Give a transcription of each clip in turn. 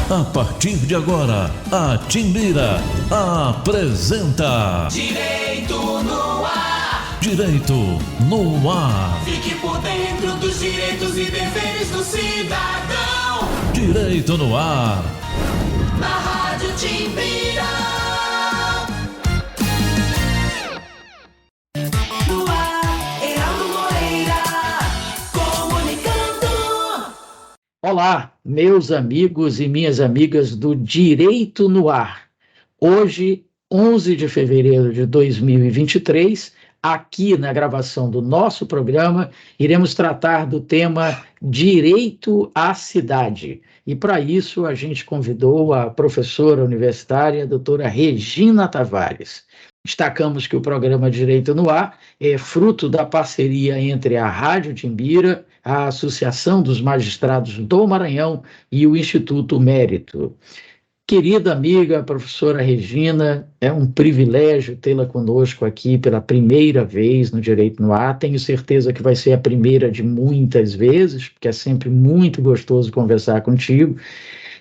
A partir de agora, a Timbira apresenta Direito no Ar. Direito no Ar. Fique por dentro dos direitos e deveres do cidadão. Direito no Ar. Na Rádio Timbira. No ar, Heraldo Moreira, comunicando. Olá, meus amigos e minhas amigas do Direito no Ar. Hoje, 11 de fevereiro de 2023, aqui na gravação do nosso programa, iremos tratar do tema Direito à Cidade. E para isso a gente convidou a professora universitária, a doutora Regina Tavares. Destacamos que o programa Direito no Ar é fruto da parceria entre a Rádio Timbira, a Associação dos Magistrados do Maranhão e o Instituto Mérito. Querida amiga, professora Regina, é um privilégio tê-la conosco aqui pela primeira vez no Direito no Ar. Tenho certeza que vai ser a primeira de muitas vezes, porque é sempre muito gostoso conversar contigo.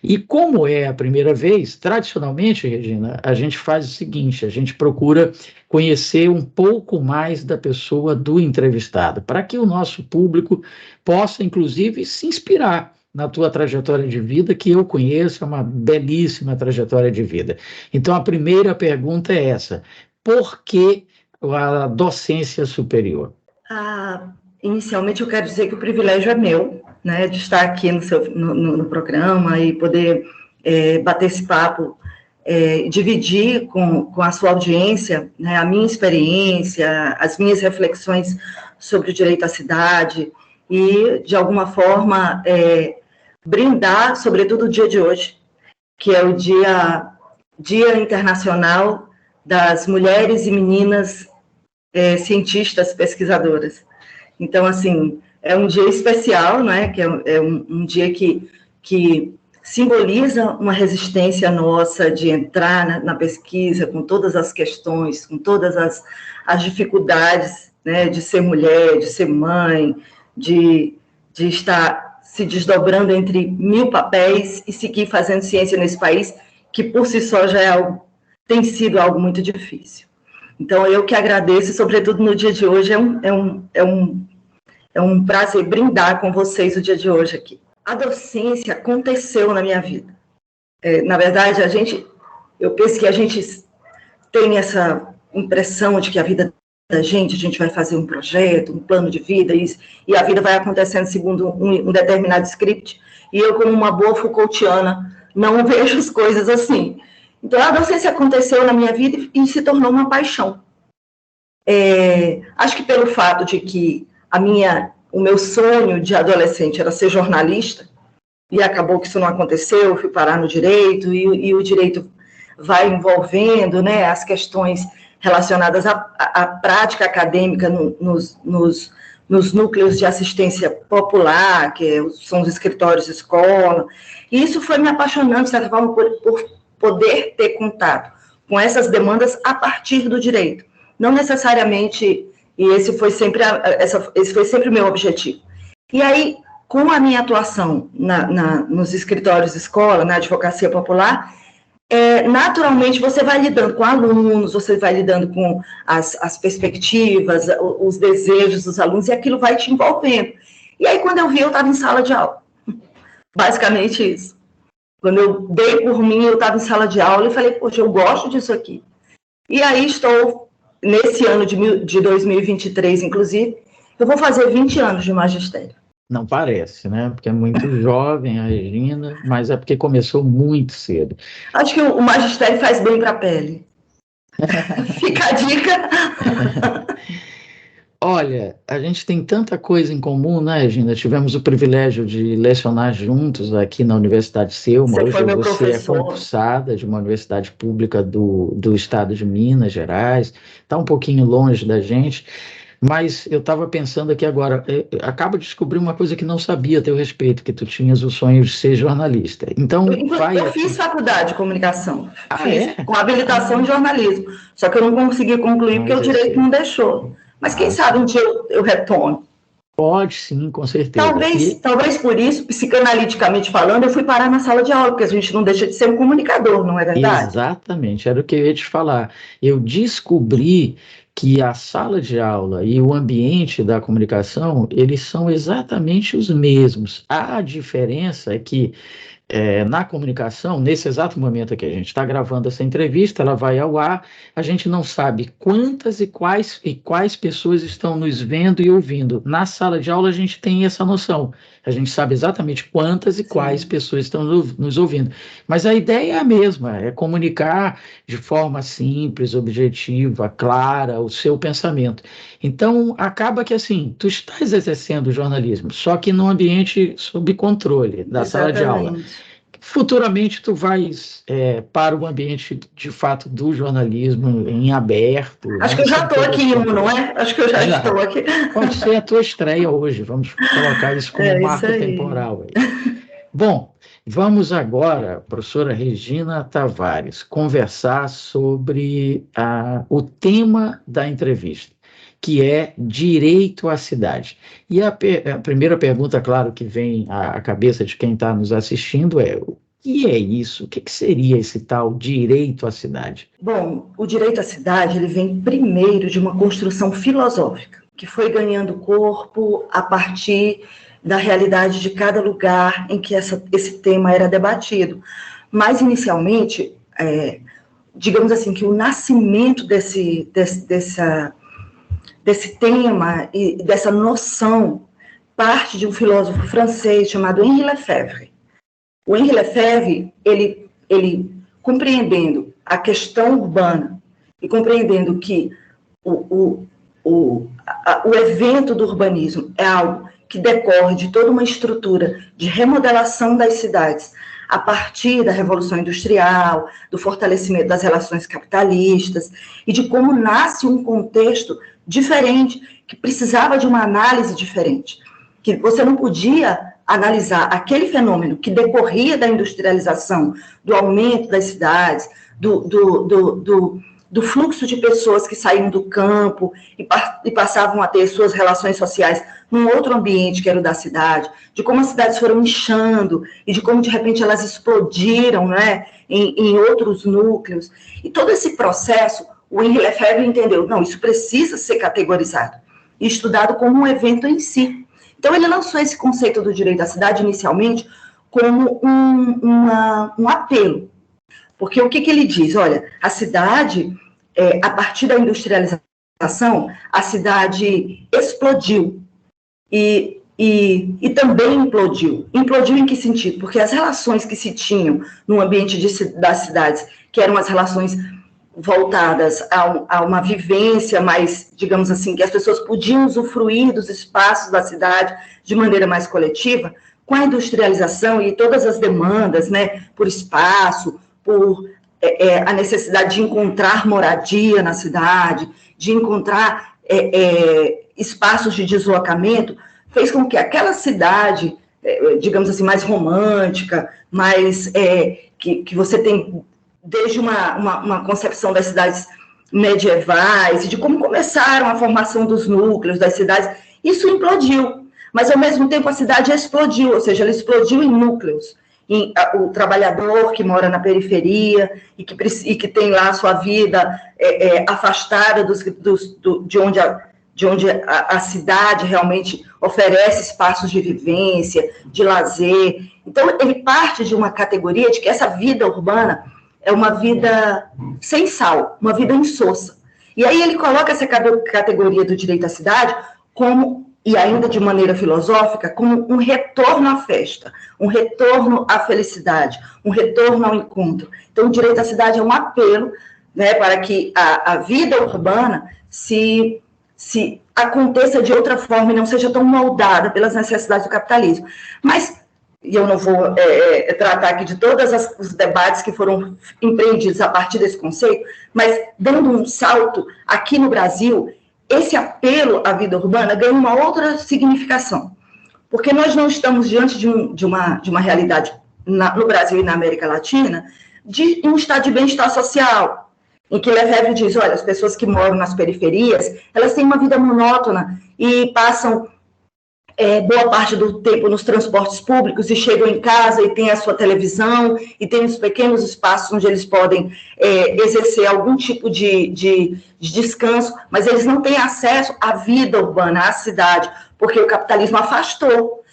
E como é a primeira vez, tradicionalmente, Regina, a gente faz o seguinte, a gente procura conhecer um pouco mais da pessoa do entrevistado, para que o nosso público possa, inclusive, se inspirar na tua trajetória de vida, que eu conheço, é uma belíssima trajetória de vida. Então, a primeira pergunta é essa: por que a docência superior? Inicialmente, eu quero dizer que o privilégio é meu, né, de estar aqui no programa e poder bater esse papo, dividir com a sua audiência, né, a minha experiência, as minhas reflexões sobre o direito à cidade e, de alguma forma, brindar, sobretudo, o dia de hoje, que é o Dia Internacional das Mulheres e Meninas Cientistas Pesquisadoras. Então, assim, é um dia especial, né, que é um dia que simboliza uma resistência nossa de entrar na pesquisa com todas as questões, com todas as dificuldades, né, de ser mulher, de ser mãe, de estar se desdobrando entre 1000 papéis e seguir fazendo ciência nesse país, que por si só já tem sido algo muito difícil. Então, eu que agradeço, sobretudo no dia de hoje, é um prazer brindar com vocês o dia de hoje aqui. A docência aconteceu na minha vida. Na verdade, eu penso que a gente tem essa impressão de que a vida da gente, a gente vai fazer um projeto, um plano de vida, e a vida vai acontecendo segundo um determinado script, e eu, como uma boa Foucaultiana, não vejo as coisas assim. Então, a docência aconteceu na minha vida e se tornou uma paixão. Acho que pelo fato de que o meu sonho de adolescente era ser jornalista, e acabou que isso não aconteceu, eu fui parar no direito, e o direito vai envolvendo, né, as questões relacionadas à prática acadêmica nos núcleos de assistência popular, que são os escritórios de escola, e isso foi me apaixonando, de certa forma, por poder ter contato com essas demandas a partir do direito. Não necessariamente, e esse foi sempre o meu objetivo. E aí, com a minha atuação nos escritórios de escola, na advocacia popular, naturalmente você vai lidando com alunos, você vai lidando com as perspectivas, os desejos dos alunos, e aquilo vai te envolvendo. E aí, quando eu vi, eu estava em sala de aula. Basicamente isso. Quando eu dei por mim, eu estava em sala de aula e falei, poxa, eu gosto disso aqui. E aí estou, nesse ano de 2023, inclusive, eu vou fazer 20 anos de magistério. Não parece, né? Porque é muito jovem a Regina, mas é porque começou muito cedo. Acho que o magistério faz bem para a pele. Fica a dica. Olha, a gente tem tanta coisa em comum, né, Regina? Tivemos o privilégio de lecionar juntos aqui na Universidade Selma. Hoje você é concursada de uma universidade pública do estado de Minas Gerais. Está um pouquinho longe da gente, mas eu estava pensando aqui agora, acabo de descobrir uma coisa que não sabia a teu respeito, que tu tinhas o sonho de ser jornalista. Então, eu fiz faculdade de comunicação, com habilitação em jornalismo, só que eu não consegui concluir porque o direito não deixou. Mas quem sabe um dia eu retorno. Pode sim, com certeza. Talvez por isso, psicanaliticamente falando, eu fui parar na sala de aula, porque a gente não deixa de ser um comunicador, não é verdade? Exatamente, era o que eu ia te falar. Eu descobri que a sala de aula e o ambiente da comunicação, eles são exatamente os mesmos. A diferença é que na comunicação, nesse exato momento que a gente está gravando essa entrevista, ela vai ao ar, a gente não sabe quantas e quais pessoas estão nos vendo e ouvindo. Na sala de aula, a gente tem essa noção. A gente sabe exatamente quantas e quais pessoas estão nos ouvindo. Mas a ideia é a mesma, é comunicar de forma simples, objetiva, clara, o seu pensamento. Então, acaba que assim, tu estás exercendo o jornalismo, só que num ambiente sob controle da sala de aula. Futuramente tu vais para o ambiente de fato do jornalismo em aberto. Acho que eu já estou aqui em um, não é? Acho que eu já estou aqui. Pode ser a tua estreia hoje, vamos colocar isso como marco temporal aí. Bom, vamos agora, professora Regina Tavares, conversar sobre o tema da entrevista, que é direito à cidade. E a primeira pergunta, claro, que vem à cabeça de quem está nos assistindo é: o que é isso? O que seria esse tal direito à cidade? Bom, o direito à cidade, ele vem primeiro de uma construção filosófica, que foi ganhando corpo a partir da realidade de cada lugar em que esse tema era debatido. Mas, inicialmente, digamos assim, que o nascimento desse tema e dessa noção parte de um filósofo francês chamado Henri Lefebvre. O Henri Lefebvre, ele compreendendo a questão urbana e compreendendo que o evento do urbanismo é algo que decorre de toda uma estrutura de remodelação das cidades a partir da Revolução Industrial, do fortalecimento das relações capitalistas e de como nasce um contexto diferente, que precisava de uma análise diferente, que você não podia analisar aquele fenômeno que decorria da industrialização, do aumento das cidades, do fluxo de pessoas que saíam do campo e passavam a ter suas relações sociais num outro ambiente que era o da cidade, de como as cidades foram inchando e de como, de repente, elas explodiram, né, em outros núcleos. E todo esse processo, o Henri Lefebvre entendeu, não, isso precisa ser categorizado e estudado como um evento em si. Então, ele lançou esse conceito do direito à cidade, inicialmente, como um apelo. Porque o que ele diz? Olha, a cidade, a partir da industrialização, a cidade explodiu e também implodiu. Implodiu em que sentido? Porque as relações que se tinham no ambiente das cidades, que eram as relações voltadas a uma vivência mais, digamos assim, que as pessoas podiam usufruir dos espaços da cidade de maneira mais coletiva, com a industrialização e todas as demandas, né, por espaço, por a necessidade de encontrar moradia na cidade, de encontrar espaços de deslocamento, fez com que aquela cidade, digamos assim, mais romântica, mais que você tem desde uma concepção das cidades medievais, e de como começaram a formação dos núcleos das cidades, isso implodiu. Mas, ao mesmo tempo, a cidade explodiu, ou seja, ela explodiu em núcleos. O trabalhador que mora na periferia e que tem lá a sua vida afastada de onde a cidade realmente oferece espaços de vivência, de lazer. Então, ele parte de uma categoria de que essa vida urbana é uma vida sem sal, uma vida insossa. E aí ele coloca essa categoria do direito à cidade como, e ainda de maneira filosófica, como um retorno à festa, um retorno à felicidade, um retorno ao encontro. Então, o direito à cidade é um apelo, né, para que a vida urbana se aconteça de outra forma e não seja tão moldada pelas necessidades do capitalismo. Mas, e eu não vou tratar aqui de todos os debates que foram empreendidos a partir desse conceito, mas dando um salto aqui no Brasil, esse apelo à vida urbana ganha uma outra significação, porque nós não estamos diante de uma realidade no Brasil e na América Latina de um estado de bem-estar social, em que Lefebvre diz, olha, as pessoas que moram nas periferias, elas têm uma vida monótona e passam boa parte do tempo nos transportes públicos e chegam em casa e tem a sua televisão e tem os pequenos espaços onde eles podem exercer algum tipo de descanso, mas eles não têm acesso à vida urbana, à cidade, porque o capitalismo afastou.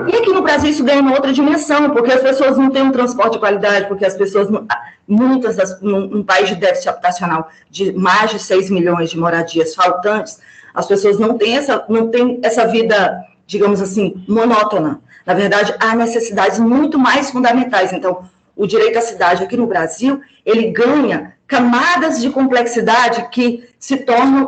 E aqui no Brasil isso ganha uma outra dimensão, porque as pessoas não têm um transporte de qualidade, porque as pessoas, num país de déficit habitacional de mais de 6 milhões de moradias faltantes, as pessoas não têm essa vida, digamos assim, monótona. Na verdade, há necessidades muito mais fundamentais. Então, o direito à cidade aqui no Brasil, ele ganha camadas de complexidade que se torna,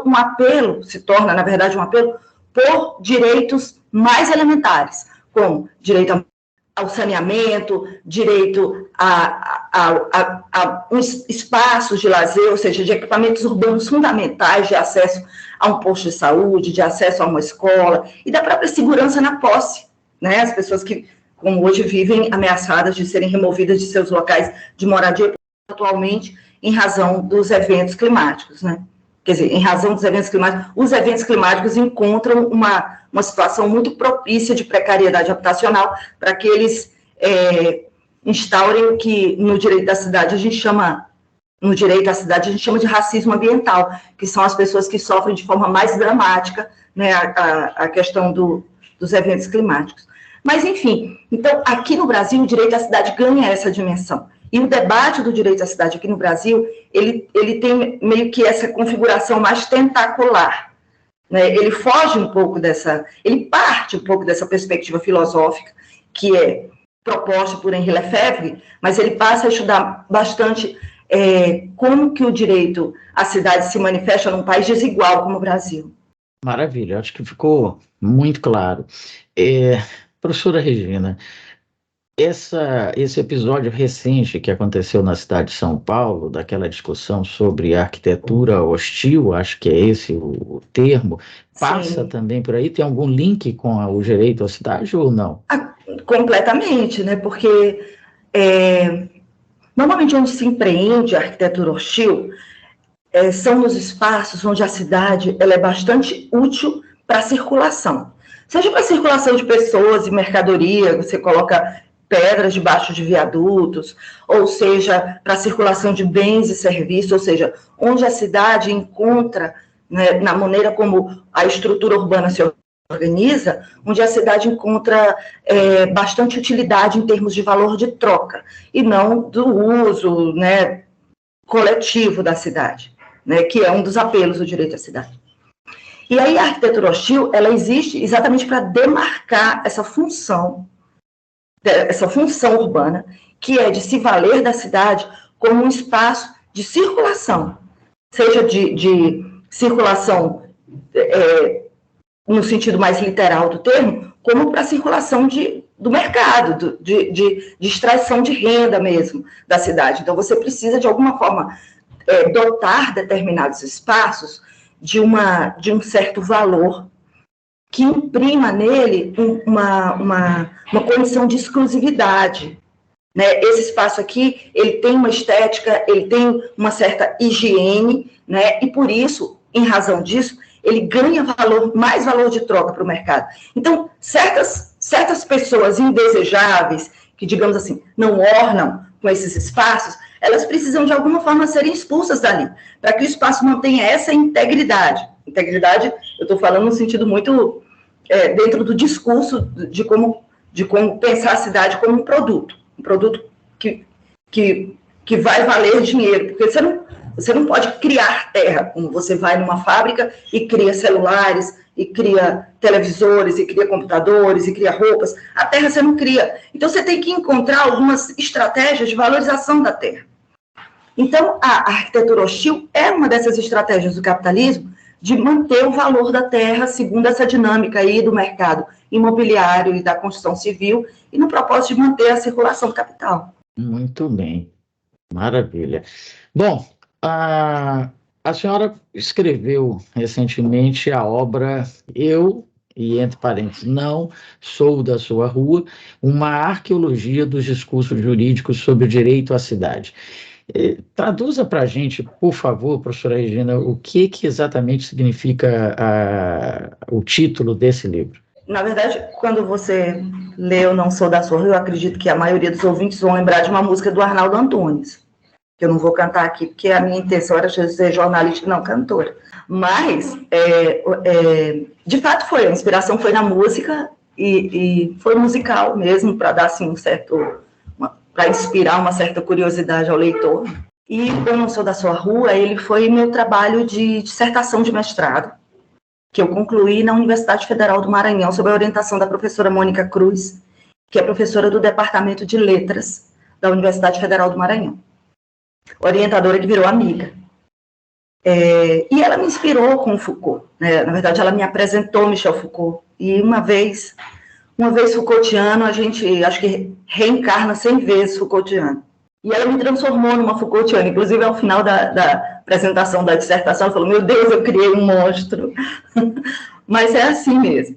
na verdade, um apelo por direitos mais elementares, como direito ao saneamento, direito a uns espaços de lazer, ou seja, de equipamentos urbanos fundamentais de acesso a um posto de saúde, de acesso a uma escola, e da própria segurança na posse, né? As pessoas que, como hoje, vivem ameaçadas de serem removidas de seus locais de moradia atualmente em razão dos eventos climáticos, né? Quer dizer, em razão dos eventos climáticos, os eventos climáticos encontram uma situação muito propícia de precariedade habitacional para que eles instaurem o que no direito à cidade a gente chama de racismo ambiental, que são as pessoas que sofrem de forma mais dramática, né, a questão dos eventos climáticos. Mas, enfim, então, aqui no Brasil, o direito à cidade ganha essa dimensão. E o debate do direito à cidade aqui no Brasil, ele tem meio que essa configuração mais tentacular, né? Ele parte um pouco dessa perspectiva filosófica, que é proposta por Henri Lefebvre, mas ele passa a estudar bastante como que o direito à cidade se manifesta num país desigual como o Brasil. Maravilha, acho que ficou muito claro. Professora Regina, esse episódio recente que aconteceu na cidade de São Paulo, daquela discussão sobre arquitetura hostil, acho que é esse o termo, passa Sim. também por aí? Tem algum link com o direito à cidade ou não? Completamente, né? Porque normalmente onde se empreende a arquitetura hostil são nos espaços onde a cidade ela é bastante útil para a circulação. Seja para a circulação de pessoas e mercadoria, você coloca pedras debaixo de viadutos, ou seja, para a circulação de bens e serviços, ou seja, onde a cidade encontra, né, na maneira como a estrutura urbana se organiza, onde a cidade encontra bastante utilidade em termos de valor de troca, e não do uso, né, coletivo da cidade, né, que é um dos apelos do direito à cidade. E aí a arquitetura hostil, ela existe exatamente para demarcar essa função urbana, que é de se valer da cidade como um espaço de circulação, seja de circulação no sentido mais literal do termo, como para a circulação do mercado, de extração de renda mesmo da cidade. Então, você precisa, de alguma forma, dotar determinados espaços de um certo valor que imprima nele uma condição de exclusividade, né? Esse espaço aqui, ele tem uma estética, ele tem uma certa higiene, né? E por isso, em razão disso, ele ganha mais valor de troca para o mercado. Então, certas pessoas indesejáveis, que, digamos assim, não ornam com esses espaços, elas precisam, de alguma forma, serem expulsas dali, para que o espaço mantenha essa integridade. Integridade, eu estou falando no sentido muito dentro do discurso de como pensar a cidade como um produto que vai valer dinheiro, porque você não pode criar terra, como você vai numa fábrica e cria celulares, e cria televisores, e cria computadores, e cria roupas. A terra você não cria. Então, você tem que encontrar algumas estratégias de valorização da terra. Então, a arquitetura hostil é uma dessas estratégias do capitalismo de manter o valor da terra segundo essa dinâmica aí do mercado imobiliário e da construção civil e no propósito de manter a circulação do capital. Muito bem, maravilha. Bom, a senhora escreveu recentemente a obra Eu, e entre parênteses, não sou da sua rua, uma arqueologia dos discursos jurídicos sobre o direito à cidade. Traduza para a gente, por favor, professora Regina, o que exatamente significa o título desse livro. Na verdade, quando você lê Eu Não Sou da Sua Rua, eu acredito que a maioria dos ouvintes vão lembrar de uma música do Arnaldo Antunes, que eu não vou cantar aqui, porque a minha intenção era ser jornalista e não cantora. Mas, de fato, a inspiração foi na música, e foi musical mesmo, para dar assim, para inspirar uma certa curiosidade ao leitor. E Eu Não Sou da Sua Rua, ele foi meu trabalho de dissertação de mestrado, que eu concluí na Universidade Federal do Maranhão, sob a orientação da professora Mônica Cruz, que é professora do Departamento de Letras da Universidade Federal do Maranhão. Orientadora que virou amiga. E ela me inspirou com Foucault, né? Na verdade, ela me apresentou Michel Foucault. E uma vez Foucaultiano, a gente, acho que reencarna 100 vezes Foucaultiano. E ela me transformou numa Foucaultiana. Inclusive, ao final da apresentação da dissertação, ela falou, meu Deus, eu criei um monstro. Mas é assim mesmo.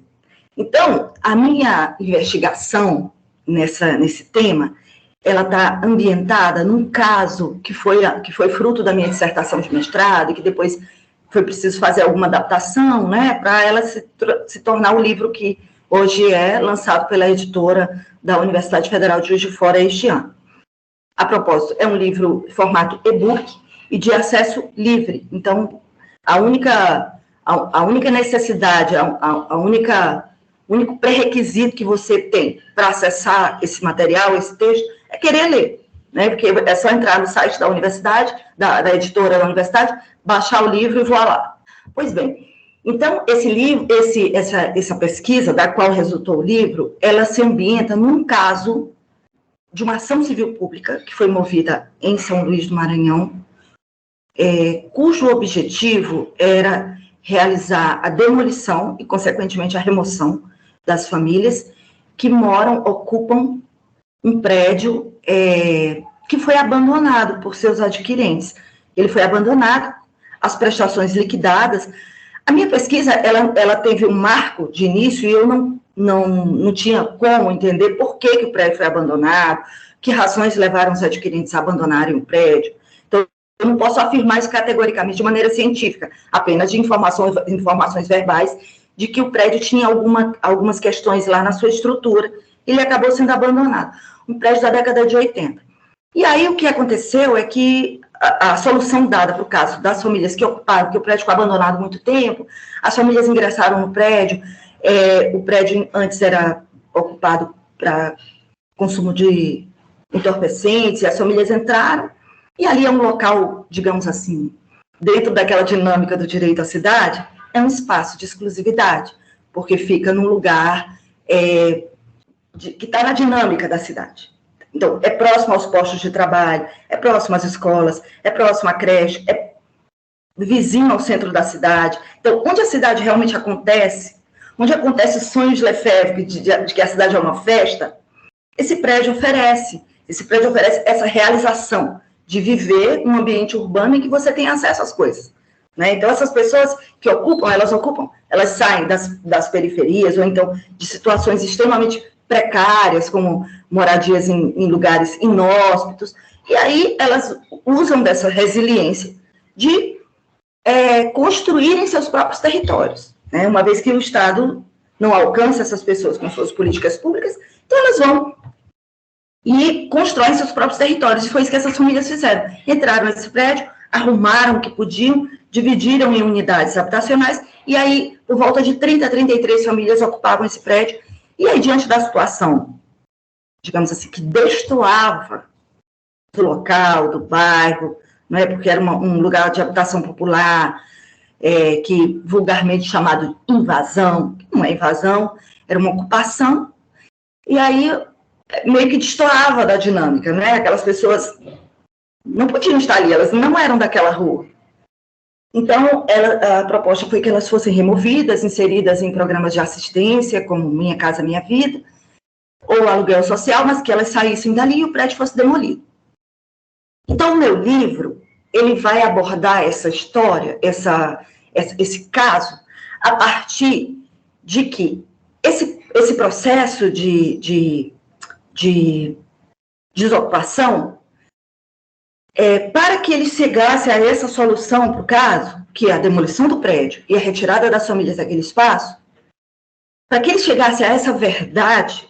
Então, a minha investigação nesse tema, ela está ambientada num caso que foi fruto da minha dissertação de mestrado, e que depois foi preciso fazer alguma adaptação, né, para ela se tornar o livro que hoje é lançado pela editora da Universidade Federal de Juiz de Fora este ano. A propósito, é um livro em formato e-book e de acesso livre. Então, a única necessidade, o único pré-requisito que você tem para acessar esse material, esse texto, é querer ler, né? Porque é só entrar no site da universidade, da editora da universidade, baixar o livro e voar lá. Pois bem, então, esse livro, essa pesquisa da qual resultou o livro, ela se ambienta num caso de uma ação civil pública que foi movida em São Luís do Maranhão, cujo objetivo era realizar a demolição e, consequentemente, a remoção das famílias que ocupam um prédio que foi abandonado por seus adquirentes. Ele foi abandonado, as prestações liquidadas. A minha pesquisa, ela teve um marco de início e eu não tinha como entender por que o prédio foi abandonado, que razões levaram os adquirentes a abandonarem o prédio. Então, eu não posso afirmar isso categoricamente de maneira científica, apenas de informações verbais de que o prédio tinha algumas questões lá na sua estrutura, e ele acabou sendo abandonado. Um prédio da década de 80. E aí o que aconteceu é que a solução dada para o caso das famílias que ocuparam, que o prédio ficou abandonado há muito tempo, as famílias ingressaram no prédio, o prédio antes era ocupado para consumo de entorpecentes, e as famílias entraram, e ali é um local, digamos assim, dentro daquela dinâmica do direito à cidade, é um espaço de exclusividade, porque fica num lugar que está na dinâmica da cidade. Então, é próximo aos postos de trabalho, é próximo às escolas, é próximo à creche, é vizinho ao centro da cidade. Então, onde a cidade realmente acontece, onde acontece o sonho de Lefebvre de que a cidade é uma festa, esse prédio oferece essa realização de viver num ambiente urbano em que você tem acesso às coisas, né? Então, essas pessoas que elas saem das periferias, ou então de situações extremamente precárias, como moradias em lugares inóspitos, e aí elas usam dessa resiliência de construírem seus próprios territórios, né? Uma vez que o Estado não alcança essas pessoas com suas políticas públicas, então elas vão e constroem seus próprios territórios, e foi isso que essas famílias fizeram. Entraram nesse prédio, arrumaram o que podiam, dividiram em unidades habitacionais, e aí, por volta de 30, 33 famílias ocupavam esse prédio, e aí, diante da situação, digamos assim, que destoava do local, do bairro, não é? Porque era um lugar de habitação popular, que vulgarmente chamado invasão, que não é invasão, era uma ocupação, e aí meio que destoava da dinâmica, né? Aquelas pessoas não podiam estar ali, elas não eram daquela rua. Então, a proposta foi que elas fossem removidas, inseridas em programas de assistência, como Minha Casa Minha Vida, ou aluguel social, mas que elas saíssem dali e o prédio fosse demolido. Então, o meu livro, ele vai abordar essa história, esse caso, a partir de que esse processo de desocupação, para que ele chegasse a essa solução para o caso, que é a demolição do prédio e a retirada das famílias daquele espaço, para que ele chegasse a essa verdade,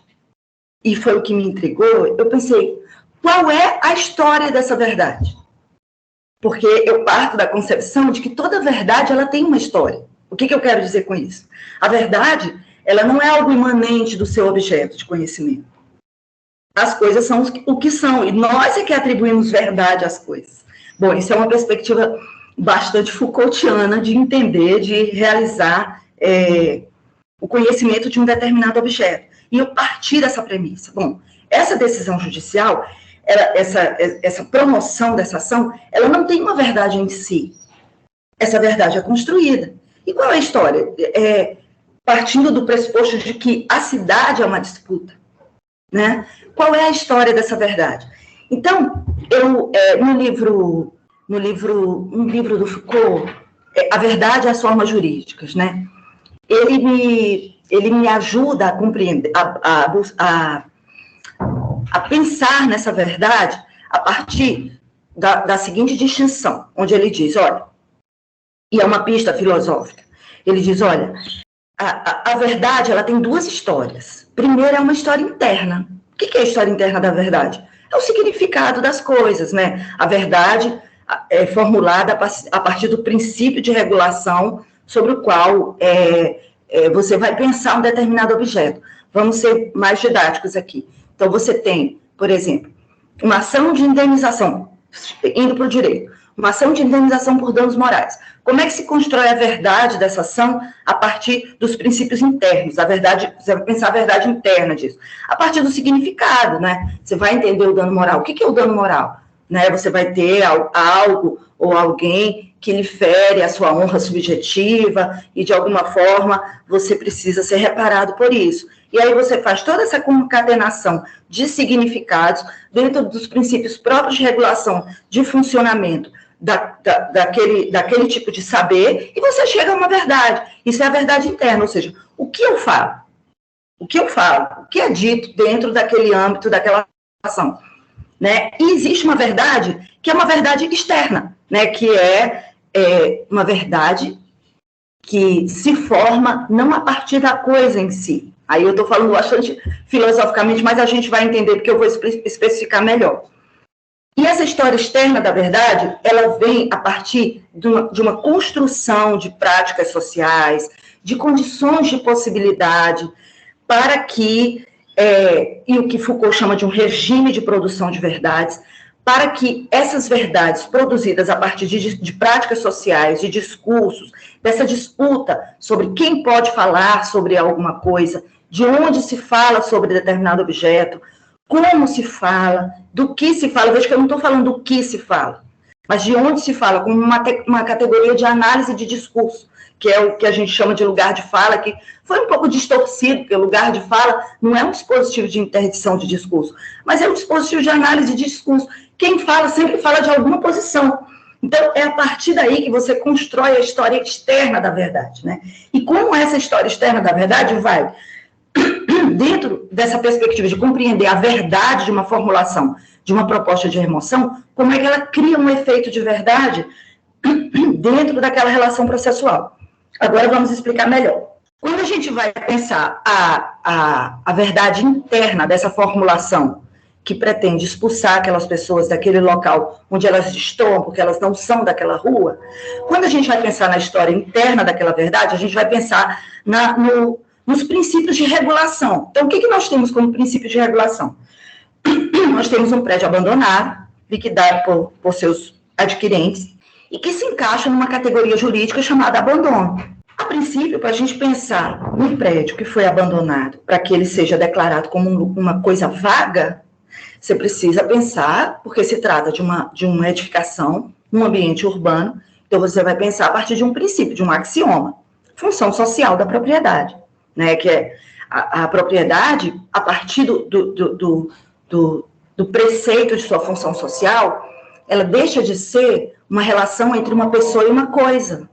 e foi o que me intrigou, eu pensei, qual é a história dessa verdade? Porque eu parto da concepção de que toda verdade ela tem uma história. O que eu quero dizer com isso? A verdade, ela não é algo imanente do seu objeto de conhecimento. As coisas são o que são, e nós é que atribuímos verdade às coisas. Bom, isso é uma perspectiva bastante Foucaultiana de entender, de realizar o conhecimento de um determinado objeto. E eu parti dessa premissa. Bom, essa decisão judicial, essa promoção dessa ação, ela não tem uma verdade em si. Essa verdade é construída. E qual é a história? Partindo do pressuposto de que a cidade é uma disputa, né? Qual é a história dessa verdade? Então, eu, um livro do Foucault, A Verdade e as Formas Jurídicas, né? Ele me ajuda a compreender, a pensar nessa verdade a partir da seguinte distinção, onde ele diz, olha, e é uma pista filosófica, ele diz, olha, a verdade, ela tem duas histórias. Primeiro é uma história interna. O que é a história interna da verdade? É o significado das coisas, né? A verdade é formulada a partir do princípio de regulação sobre o qual você vai pensar um determinado objeto. Vamos ser mais didáticos aqui. Então, você tem, por exemplo, uma ação de indenização, indo para o direito, uma ação de indenização por danos morais. Como é que se constrói a verdade dessa ação a partir dos princípios internos? A verdade, você vai pensar a verdade interna disso. A partir do significado, né? Você vai entender o dano moral. O que é o dano moral? Né? Você vai ter algo ou alguém que lhe fere a sua honra subjetiva e, de alguma forma, você precisa ser reparado por isso. E aí você faz toda essa concatenação de significados dentro dos princípios próprios de regulação de funcionamento daquele tipo de saber, e você chega a uma verdade. Isso é a verdade interna, ou seja, o que eu falo? O que é dito dentro daquele âmbito, daquela ação. Né? E existe uma verdade que é uma verdade externa, né? Que é uma verdade que se forma não a partir da coisa em si. Aí eu estou falando bastante filosoficamente, mas a gente vai entender porque eu vou especificar melhor. E essa história externa da verdade, ela vem a partir de uma construção de práticas sociais, de condições de possibilidade, para que, e o que Foucault chama de um regime de produção de verdades, para que essas verdades produzidas a partir de práticas sociais, de discursos, dessa disputa sobre quem pode falar sobre alguma coisa, de onde se fala sobre determinado objeto, como se fala, do que se fala. Veja que eu não estou falando do que se fala, mas de onde se fala, como uma categoria de análise de discurso, que é o que a gente chama de lugar de fala, que foi um pouco distorcido, porque o lugar de fala não é um dispositivo de interdição de discurso, mas é um dispositivo de análise de discurso. Quem fala sempre fala de alguma posição. Então, é a partir daí que você constrói a história externa da verdade, né? E como essa história externa da verdade vai, dentro dessa perspectiva de compreender a verdade de uma formulação, de uma proposta de remoção, como é que ela cria um efeito de verdade dentro daquela relação processual. Agora vamos explicar melhor. Quando a gente vai pensar a verdade interna dessa formulação, que pretende expulsar aquelas pessoas daquele local onde elas estão, porque elas não são daquela rua, quando a gente vai pensar na história interna daquela verdade, a gente vai pensar nos princípios de regulação. Então, o que nós temos como princípio de regulação? Nós temos um prédio abandonado, liquidado por seus adquirentes, e que se encaixa numa categoria jurídica chamada abandono. A princípio, para a gente pensar num prédio que foi abandonado, para que ele seja declarado como uma coisa vaga, você precisa pensar, porque se trata de uma edificação, um ambiente urbano, então você vai pensar a partir de um princípio, de um axioma, função social da propriedade, né, que é a propriedade, a partir do preceito de sua função social, ela deixa de ser uma relação entre uma pessoa e uma coisa,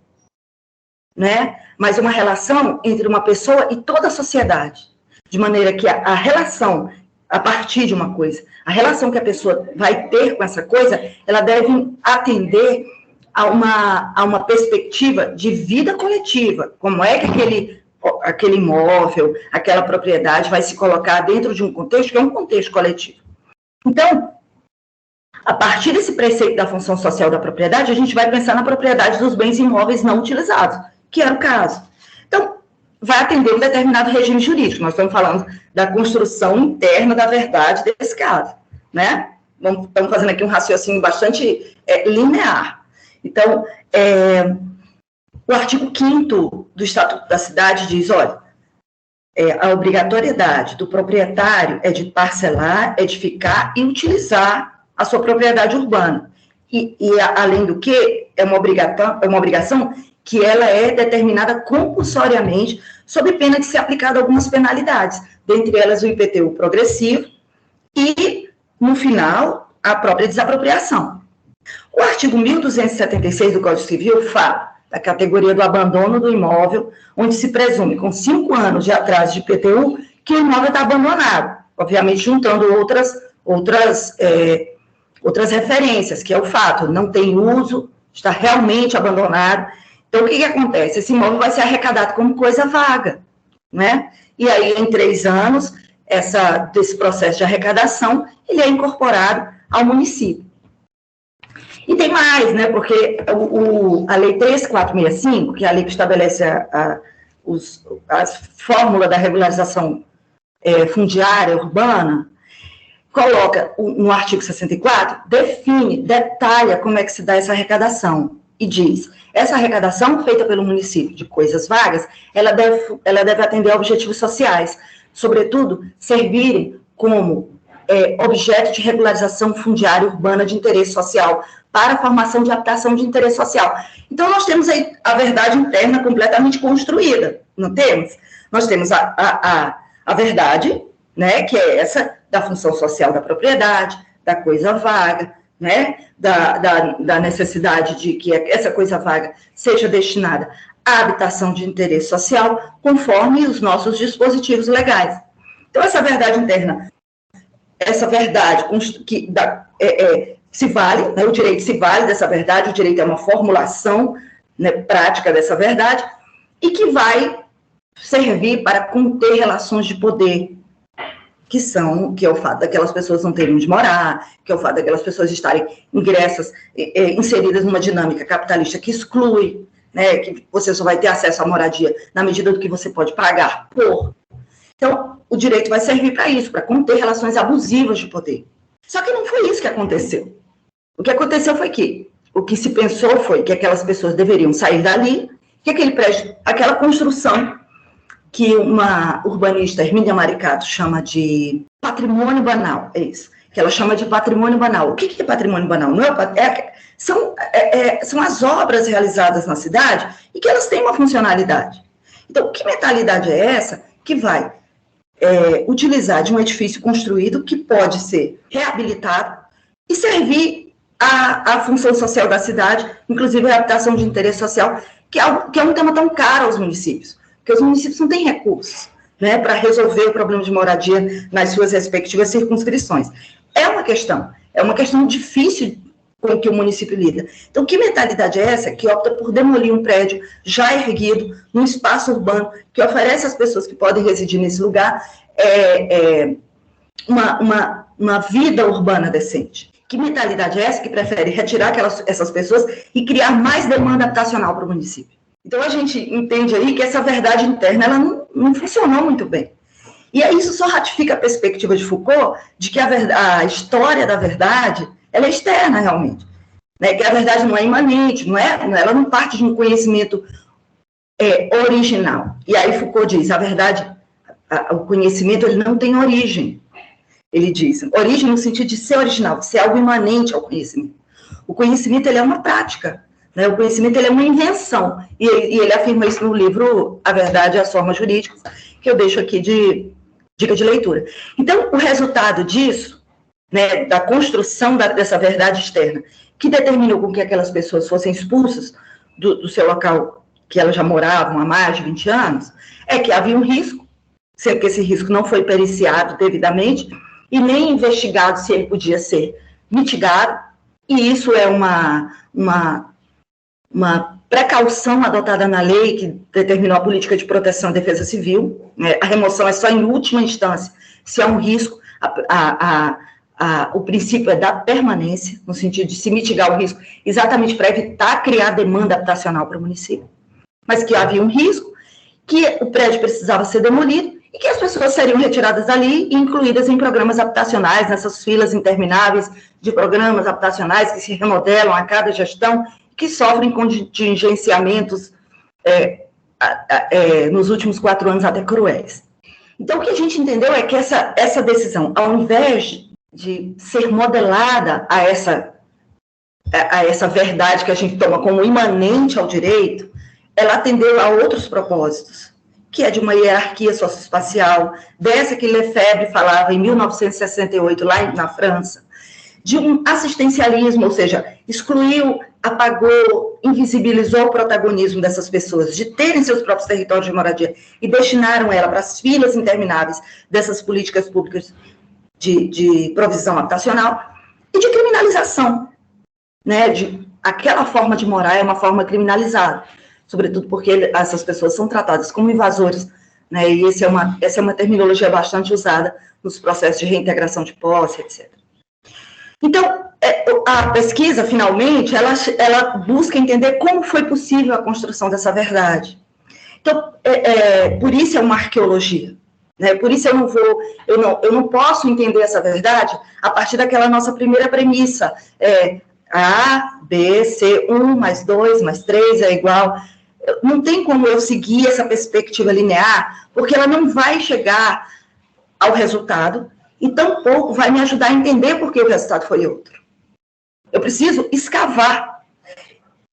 né, mas uma relação entre uma pessoa e toda a sociedade, de maneira que a relação a partir de uma coisa, a relação que a pessoa vai ter com essa coisa, ela deve atender a uma perspectiva de vida coletiva. Como é que aquele imóvel, aquela propriedade vai se colocar dentro de um contexto que é um contexto coletivo. Então, a partir desse preceito da função social da propriedade, a gente vai pensar na propriedade dos bens imóveis não utilizados, que era o caso. Então, vai atender um determinado regime jurídico. Nós estamos falando da construção interna da verdade desse caso, né? Estamos fazendo aqui um raciocínio bastante linear. Então, o artigo 5º do Estatuto da Cidade diz, olha, a obrigatoriedade do proprietário é de parcelar, edificar e utilizar a sua propriedade urbana. E além do que, é uma obrigação que ela é determinada compulsoriamente, sob pena de ser aplicada algumas penalidades, dentre elas o IPTU progressivo e, no final, a própria desapropriação. O artigo 1276 do Código Civil fala da categoria do abandono do imóvel, onde se presume, com 5 anos de atraso de IPTU, que o imóvel está abandonado, obviamente juntando outras referências, que é o fato, não tem uso, está realmente abandonado. Então, o que acontece? Esse imóvel vai ser arrecadado como coisa vaga, né? E aí, em 3 anos, desse processo de arrecadação, ele é incorporado ao município. E tem mais, né? Porque a Lei 3465, que é a lei que estabelece a fórmula da regularização fundiária urbana, coloca no artigo 64, detalha como é que se dá essa arrecadação, e diz, essa arrecadação feita pelo município de coisas vagas, ela deve atender a objetivos sociais, sobretudo, servirem como objeto de regularização fundiária urbana de interesse social, para a formação de habitação de interesse social. Então, nós temos aí a verdade interna completamente construída, não temos? Nós temos a verdade, né, que é essa da função social da propriedade, da coisa vaga, né, da necessidade de que essa coisa vaga seja destinada à habitação de interesse social, conforme os nossos dispositivos legais. Então, essa verdade interna, essa verdade que se vale, né, o direito se vale dessa verdade, o direito é uma formulação, né, prática dessa verdade, e que vai servir para conter relações de poder, que é o fato daquelas pessoas não terem onde morar, que é o fato daquelas pessoas estarem inseridas numa dinâmica capitalista que exclui, né, que você só vai ter acesso à moradia na medida do que você pode pagar por. Então, o direito vai servir para isso, para conter relações abusivas de poder. Só que não foi isso que aconteceu. O que aconteceu foi que o que se pensou foi que aquelas pessoas deveriam sair dali, que aquele prédio, aquela construção que uma urbanista, Hermínia Maricato, chama de patrimônio banal, é isso, que ela chama de patrimônio banal. O que é patrimônio banal? Não são as obras realizadas na cidade e que elas têm uma funcionalidade. Então, que mentalidade é essa que vai utilizar de um edifício construído que pode ser reabilitado e servir à função social da cidade, inclusive a habitação de interesse social, que é um tema tão caro aos municípios, porque os municípios não têm recursos, né, para resolver o problema de moradia nas suas respectivas circunscrições. É uma questão difícil com que o município lida. Então, que mentalidade é essa que opta por demolir um prédio já erguido, num espaço urbano, que oferece às pessoas que podem residir nesse lugar uma vida urbana decente? Que mentalidade é essa que prefere retirar essas pessoas e criar mais demanda habitacional para o município? Então, a gente entende aí que essa verdade interna ela não funcionou muito bem. E aí isso só ratifica a perspectiva de Foucault de que a história da verdade ela é externa, realmente. Né? Que a verdade não é imanente, ela não parte de um conhecimento original. E aí Foucault diz, a verdade, o conhecimento ele não tem origem. Ele diz, origem no sentido de ser original, de ser algo imanente ao conhecimento. O conhecimento ele é uma prática, né? O conhecimento ele é uma invenção. E ele afirma isso no livro A Verdade e as Formas Jurídicas, que eu deixo aqui de dica de leitura. Então, o resultado disso, né, da construção dessa verdade externa, que determinou com que aquelas pessoas fossem expulsas do seu local que elas já moravam há mais de 20 anos, é que havia um risco, sendo que esse risco não foi periciado devidamente, e nem investigado se ele podia ser mitigado, e isso é uma precaução adotada na lei que determinou a política de proteção e defesa civil, né? A remoção é só em última instância, se há um risco, o princípio é da permanência, no sentido de se mitigar o risco, exatamente para evitar criar demanda habitacional para o município, mas que havia um risco, que o prédio precisava ser demolido e que as pessoas seriam retiradas dali e incluídas em programas habitacionais, nessas filas intermináveis de programas habitacionais que se remodelam a cada gestão, que sofrem contingenciamentos nos últimos 4 anos até cruéis. Então, o que a gente entendeu é que essa decisão, ao invés de ser modelada a essa verdade que a gente toma como imanente ao direito, ela atendeu a outros propósitos, que é de uma hierarquia socioespacial, dessa que Lefebvre falava em 1968, lá na França, de um assistencialismo, ou seja, excluiu, apagou, invisibilizou o protagonismo dessas pessoas, de terem seus próprios territórios de moradia, e destinaram ela para as filas intermináveis dessas políticas públicas de provisão habitacional, e de criminalização, né, aquela forma de morar é uma forma criminalizada, sobretudo porque essas pessoas são tratadas como invasores, né, e essa é uma terminologia bastante usada nos processos de reintegração de posse, etc. Então, a pesquisa, finalmente, ela busca entender como foi possível a construção dessa verdade. Então, por isso é uma arqueologia, né? Por isso eu não posso entender essa verdade a partir daquela nossa primeira premissa, A, B, C, 1 mais 2 mais 3 é igual. Não tem como eu seguir essa perspectiva linear, porque ela não vai chegar ao resultado, e tampouco vai me ajudar a entender por que o resultado foi outro. Eu preciso escavar.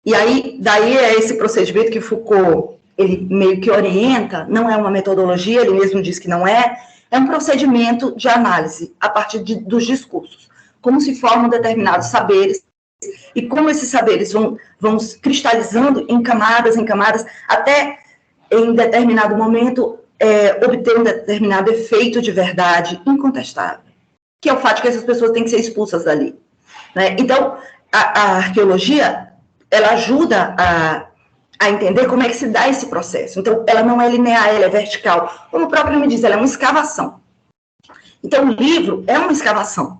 E aí, daí é esse procedimento que Foucault, ele meio que orienta, não é uma metodologia, ele mesmo diz que não é um procedimento de análise a partir dos discursos, como se formam determinados saberes, e como esses saberes vão se cristalizando em camadas, até em determinado momento obter um determinado efeito de verdade incontestável, que é o fato de que essas pessoas têm que ser expulsas dali, né? Então, a arqueologia, ela ajuda a entender como é que se dá esse processo. Então, ela não é linear, ela é vertical. Como o próprio nome diz, ela é uma escavação. Então, o livro é uma escavação,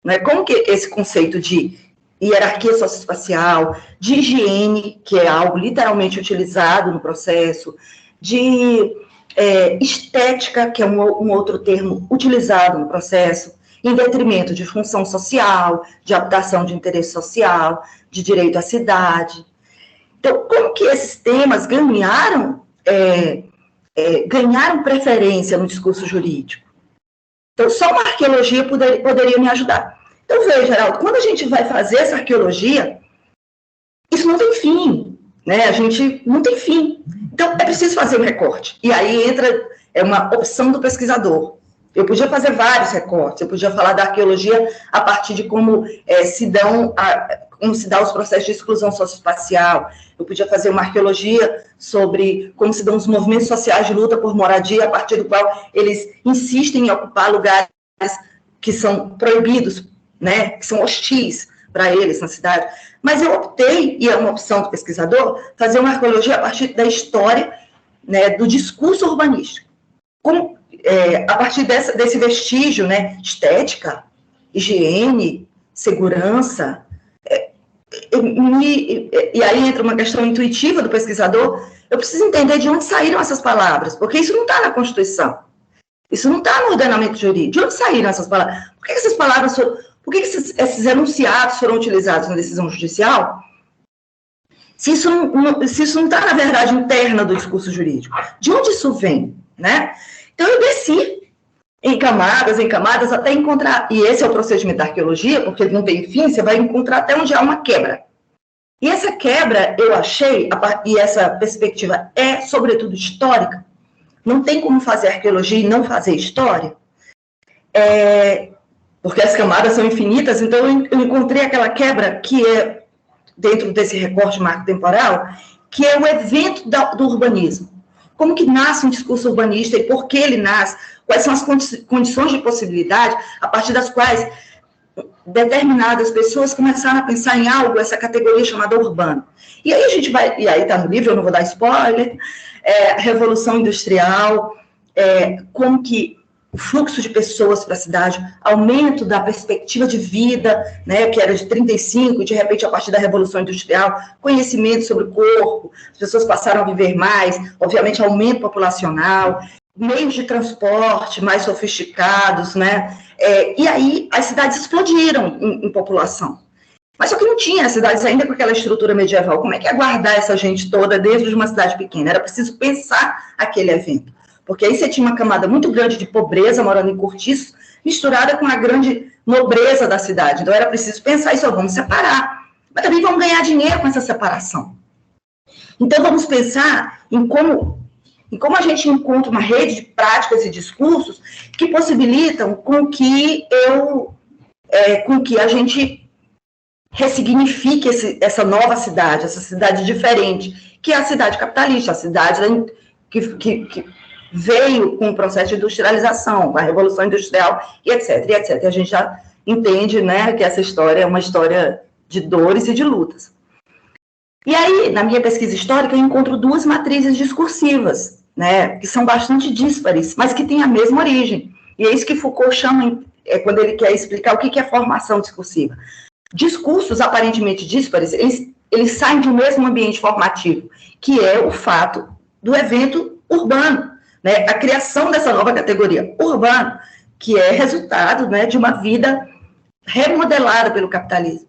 né? Como que esse conceito de hierarquia socioespacial, de higiene, que é algo literalmente utilizado no processo, de estética, que é um outro termo utilizado no processo, em detrimento de função social, de habitação de interesse social, de direito à cidade. Então, como que esses temas ganharam preferência no discurso jurídico? Então, só uma arqueologia poderia me ajudar. Então, veja, Geraldo, quando a gente vai fazer essa arqueologia, isso não tem fim, né? A gente não tem fim. Então, é preciso fazer um recorte. E aí entra uma opção do pesquisador. Eu podia fazer vários recortes, eu podia falar da arqueologia a partir de como se dão os processos de exclusão socioespacial, eu podia fazer uma arqueologia sobre como se dão os movimentos sociais de luta por moradia, a partir do qual eles insistem em ocupar lugares que são proibidos, né, que são hostis para eles na cidade. Mas eu optei, e é uma opção do pesquisador, fazer uma arqueologia a partir da história, né, do discurso urbanístico. A partir desse vestígio, né, estética, higiene, segurança, e aí entra uma questão intuitiva do pesquisador, eu preciso entender de onde saíram essas palavras, porque isso não está na Constituição, isso não está no ordenamento jurídico. De onde saíram essas palavras? Por que essas palavras foram, por que esses enunciados foram utilizados na decisão judicial? Se isso não está na verdade interna do discurso jurídico, de onde isso vem, né? Então, eu desci em camadas, até encontrar, e esse é o procedimento da arqueologia, porque não tem fim, você vai encontrar até onde há uma quebra. E essa quebra, eu achei, e essa perspectiva é, sobretudo, histórica, não tem como fazer arqueologia e não fazer história, porque as camadas são infinitas, então eu encontrei aquela quebra que é, dentro desse recorte marco temporal, que é o evento do urbanismo. Como que nasce um discurso urbanista e por que ele nasce, quais são as condições de possibilidade a partir das quais determinadas pessoas começaram a pensar em algo, essa categoria chamada urbano. E aí a gente vai, e aí está no livro, eu não vou dar spoiler, Revolução Industrial, como que o fluxo de pessoas para a cidade, aumento da perspectiva de vida, né, que era de 35, de repente, a partir da Revolução Industrial, conhecimento sobre o corpo, as pessoas passaram a viver mais, obviamente, aumento populacional, meios de transporte mais sofisticados, né, e aí as cidades explodiram em população. Mas só que não tinha as cidades ainda com aquela estrutura medieval. Como é que ia guardar essa gente toda dentro de uma cidade pequena? Era preciso pensar aquele evento. Porque aí você tinha uma camada muito grande de pobreza morando em cortiços, misturada com a grande nobreza da cidade. Então era preciso pensar isso, vamos separar. Mas também vamos ganhar dinheiro com essa separação. Então vamos pensar em como a gente encontra uma rede de práticas e discursos que possibilitam com que a gente ressignifique essa nova cidade, essa cidade diferente, que é a cidade capitalista, a cidade que veio com o processo de industrialização, com a Revolução Industrial, e etc, e etc. A gente já entende, né, que essa história é uma história de dores e de lutas. E aí, na minha pesquisa histórica, eu encontro duas matrizes discursivas, né, que são bastante díspares, mas que têm a mesma origem. E é isso que Foucault chama, quando ele quer explicar o que é formação discursiva. Discursos aparentemente díspares, eles saem de um mesmo ambiente formativo, que é o fato do evento urbano, né, a criação dessa nova categoria, urbano, que é resultado, né, de uma vida remodelada pelo capitalismo.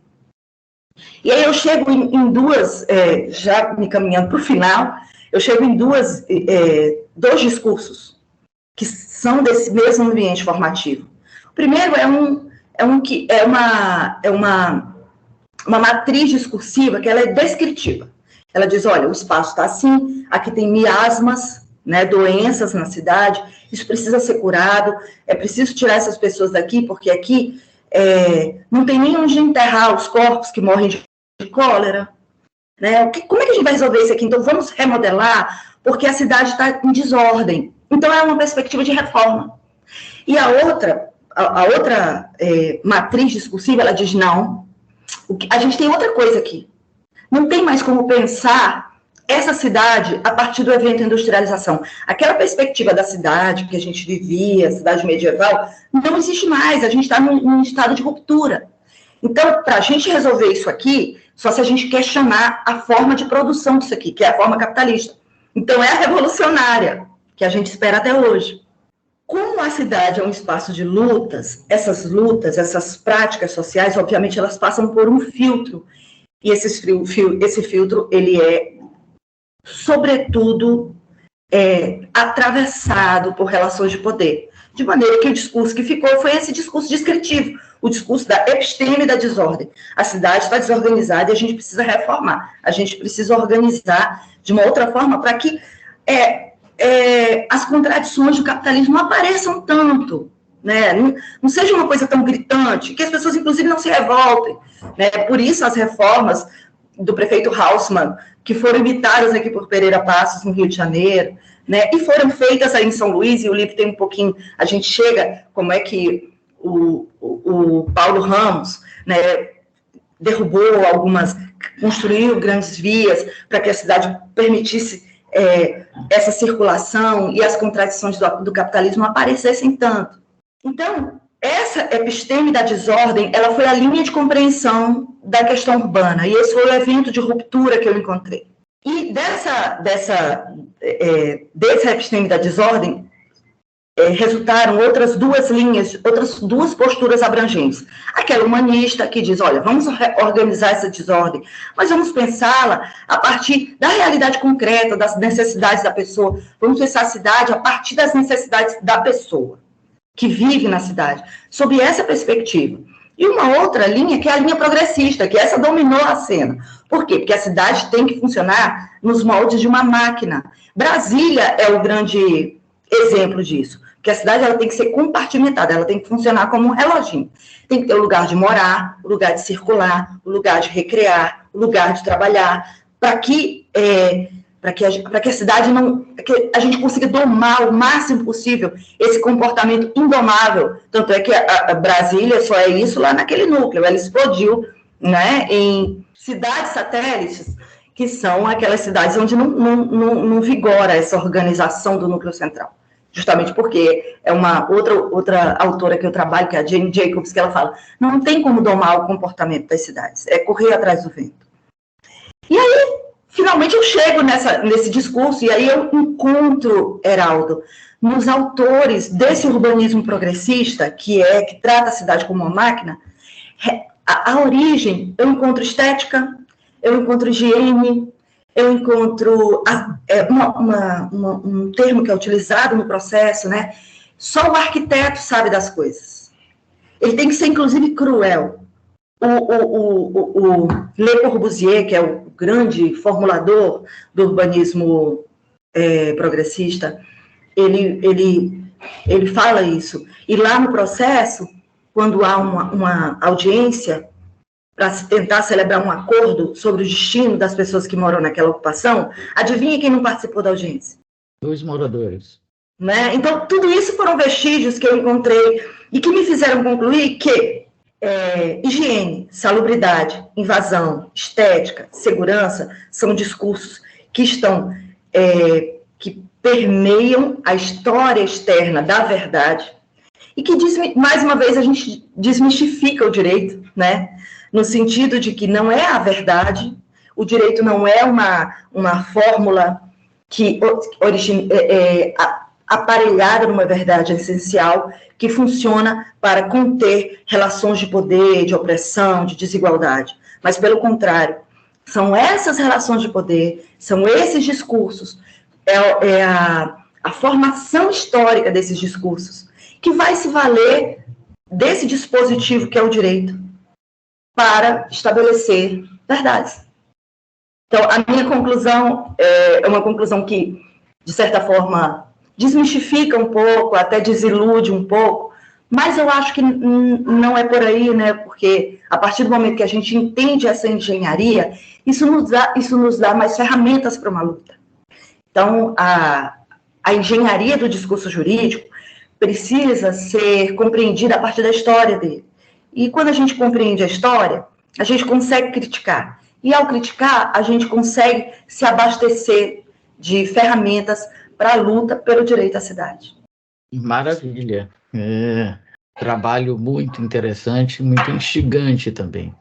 E aí eu chego em duas, já me caminhando para o final, eu chego em dois discursos que são desse mesmo ambiente formativo. O primeiro é uma matriz discursiva que ela é descritiva. Ela diz, olha, o espaço está assim, aqui tem miasmas, né, doenças na cidade, isso precisa ser curado, é preciso tirar essas pessoas daqui, porque aqui não tem nem onde enterrar os corpos que morrem de cólera, né? Como é que a gente vai resolver isso aqui? Então, vamos remodelar, porque a cidade está em desordem. Então, é uma perspectiva de reforma. E a outra matriz discursiva, ela diz, não, a gente tem outra coisa aqui. Não tem mais como pensar essa cidade a partir do evento industrialização. Aquela perspectiva da cidade que a gente vivia, a cidade medieval, não existe mais, a gente está num estado de ruptura. Então, para a gente resolver isso aqui, só se a gente questionar a forma de produção disso aqui, que é a forma capitalista. Então, é a revolucionária, que a gente espera até hoje. Como a cidade é um espaço de lutas, essas práticas sociais, obviamente, elas passam por um filtro. E esse filtro, ele é, sobretudo, atravessado por relações de poder. De maneira que o discurso que ficou foi esse discurso descritivo, o discurso da episteme e da desordem. A cidade está desorganizada e a gente precisa reformar. A gente precisa organizar de uma outra forma para que as contradições do capitalismo não apareçam tanto, né? Não seja uma coisa tão gritante, que as pessoas, inclusive, não se revoltem. Né? Por isso, as reformas do prefeito Haussmann, que foram imitadas aqui por Pereira Passos, no Rio de Janeiro, né? E foram feitas aí em São Luís, e o livro tem um pouquinho, a gente chega, como é que o Paulo Ramos, né, derrubou construiu grandes vias para que a cidade permitisse essa circulação e as contradições do capitalismo aparecessem tanto. Então, essa episteme da desordem, ela foi a linha de compreensão da questão urbana, e esse foi o evento de ruptura que eu encontrei. E dessa episteme da desordem, resultaram outras duas linhas, outras duas posturas abrangentes. Aquela humanista que diz, olha, vamos organizar essa desordem, mas vamos pensá-la a partir da realidade concreta, das necessidades da pessoa. Vamos pensar a cidade a partir das necessidades da pessoa que vive na cidade, sob essa perspectiva. E uma outra linha, que é a linha progressista, que essa dominou a cena. Por quê? Porque a cidade tem que funcionar nos moldes de uma máquina. Brasília é o grande exemplo disso, porque a cidade ela tem que ser compartimentada, ela tem que funcionar como um reloginho. Tem que ter o lugar de morar, o lugar de circular, o lugar de recrear, o lugar de trabalhar, para que para que a cidade não, que a gente consiga domar o máximo possível esse comportamento indomável. Tanto é que a Brasília só é isso lá naquele núcleo, ela explodiu, né, em cidades satélites, que são aquelas cidades onde não vigora essa organização do núcleo central. Justamente porque é uma outra autora que eu trabalho, que é a Jane Jacobs, que ela fala, não tem como domar o comportamento das cidades, é correr atrás do vento. E aí, finalmente eu chego nesse discurso, e aí eu encontro, Heraldo, nos autores desse urbanismo progressista, que trata a cidade como uma máquina, a origem, eu encontro estética, eu encontro higiene, eu encontro um termo que é utilizado no processo, né? Só o arquiteto sabe das coisas. Ele tem que ser, inclusive, cruel. O Le Corbusier, que é o grande formulador do urbanismo progressista, ele fala isso. E lá no processo, quando há uma audiência para tentar celebrar um acordo sobre o destino das pessoas que moram naquela ocupação, adivinha quem não participou da audiência? Os moradores. Né? Então, tudo isso foram vestígios que eu encontrei e que me fizeram concluir que higiene, salubridade, invasão, estética, segurança são discursos que estão, que permeiam a história externa da verdade e que, mais uma vez, a gente desmistifica o direito, né? No sentido de que não é a verdade, o direito não é uma fórmula que aparelhada numa verdade essencial, que funciona para conter relações de poder, de opressão, de desigualdade. Mas, pelo contrário, são essas relações de poder, são esses discursos, a formação histórica desses discursos, que vai se valer desse dispositivo que é o direito, para estabelecer verdades. Então, a minha conclusão é uma conclusão que, de certa forma, desmistifica um pouco, até desilude um pouco, mas eu acho que não é por aí, né? Porque a partir do momento que a gente entende essa engenharia, isso nos dá mais ferramentas para uma luta. Então, a engenharia do discurso jurídico precisa ser compreendida a partir da história dele. E quando a gente compreende a história, a gente consegue criticar. E ao criticar, a gente consegue se abastecer de ferramentas para a luta pelo direito à cidade. Maravilha. Trabalho muito interessante, muito instigante também.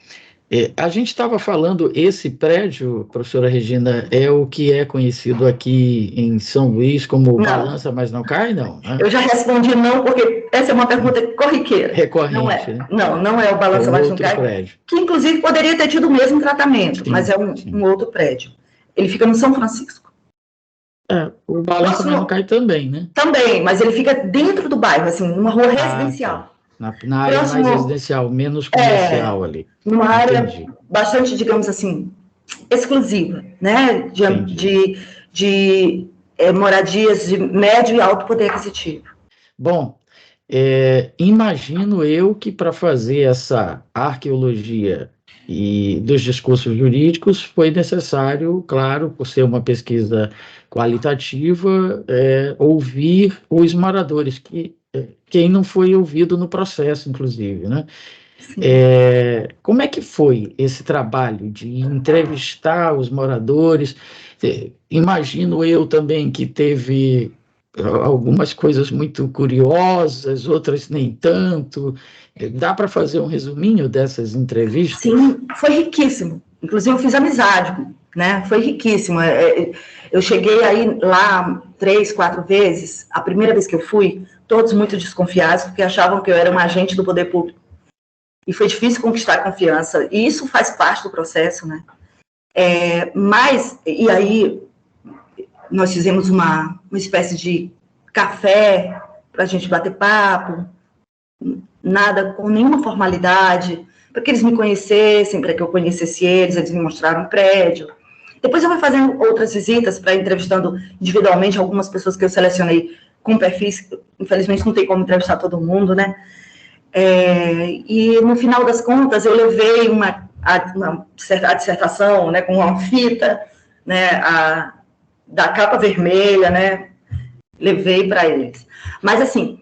A gente estava falando, esse prédio, professora Regina, é o que é conhecido aqui em São Luís como Não. Balança Mas Não Cai, não? Né? Eu já respondi não, porque essa é uma pergunta corriqueira. Recorrente, não é, né? Não é o Balança Mas Não Cai, prédio. que inclusive poderia ter tido o mesmo tratamento, Sim, mas é um outro prédio. Ele fica no São Francisco. O Balança Mas Não Cai também, né? Também, mas ele fica dentro do bairro, assim, numa rua residencial. Tá. Na área mais residencial, menos comercial ali. Numa área Entendi. bastante, digamos assim, exclusiva, né? De moradias de médio e alto poder aquisitivo. Bom, imagino eu que para fazer essa arqueologia e dos discursos jurídicos foi necessário, claro, por ser uma pesquisa qualitativa, ouvir os moradores, quem não foi ouvido no processo, inclusive, né? Como é que foi esse trabalho de entrevistar os moradores? Imagino eu também que teve algumas coisas muito curiosas, outras nem tanto. Dá para fazer um resuminho dessas entrevistas? Sim, foi riquíssimo. Inclusive, eu fiz amizade, né? Foi riquíssimo. Eu cheguei aí lá 3, 4 vezes. A primeira vez que eu fui, todos muito desconfiados, porque achavam que eu era um agente do poder público. E foi difícil conquistar a confiança. E isso faz parte do processo, né? E aí, nós fizemos uma espécie de café para a gente bater papo, nada com nenhuma formalidade, para que eles me conhecessem, para que eu conhecesse eles me mostraram um prédio. Depois eu fui fazendo outras visitas, para entrevistando individualmente algumas pessoas que eu selecionei com perfis, infelizmente não tem como entrevistar todo mundo, né? E no final das contas eu levei a dissertação, né, com uma fita, né, da capa vermelha, né? Levei para eles. Mas, assim,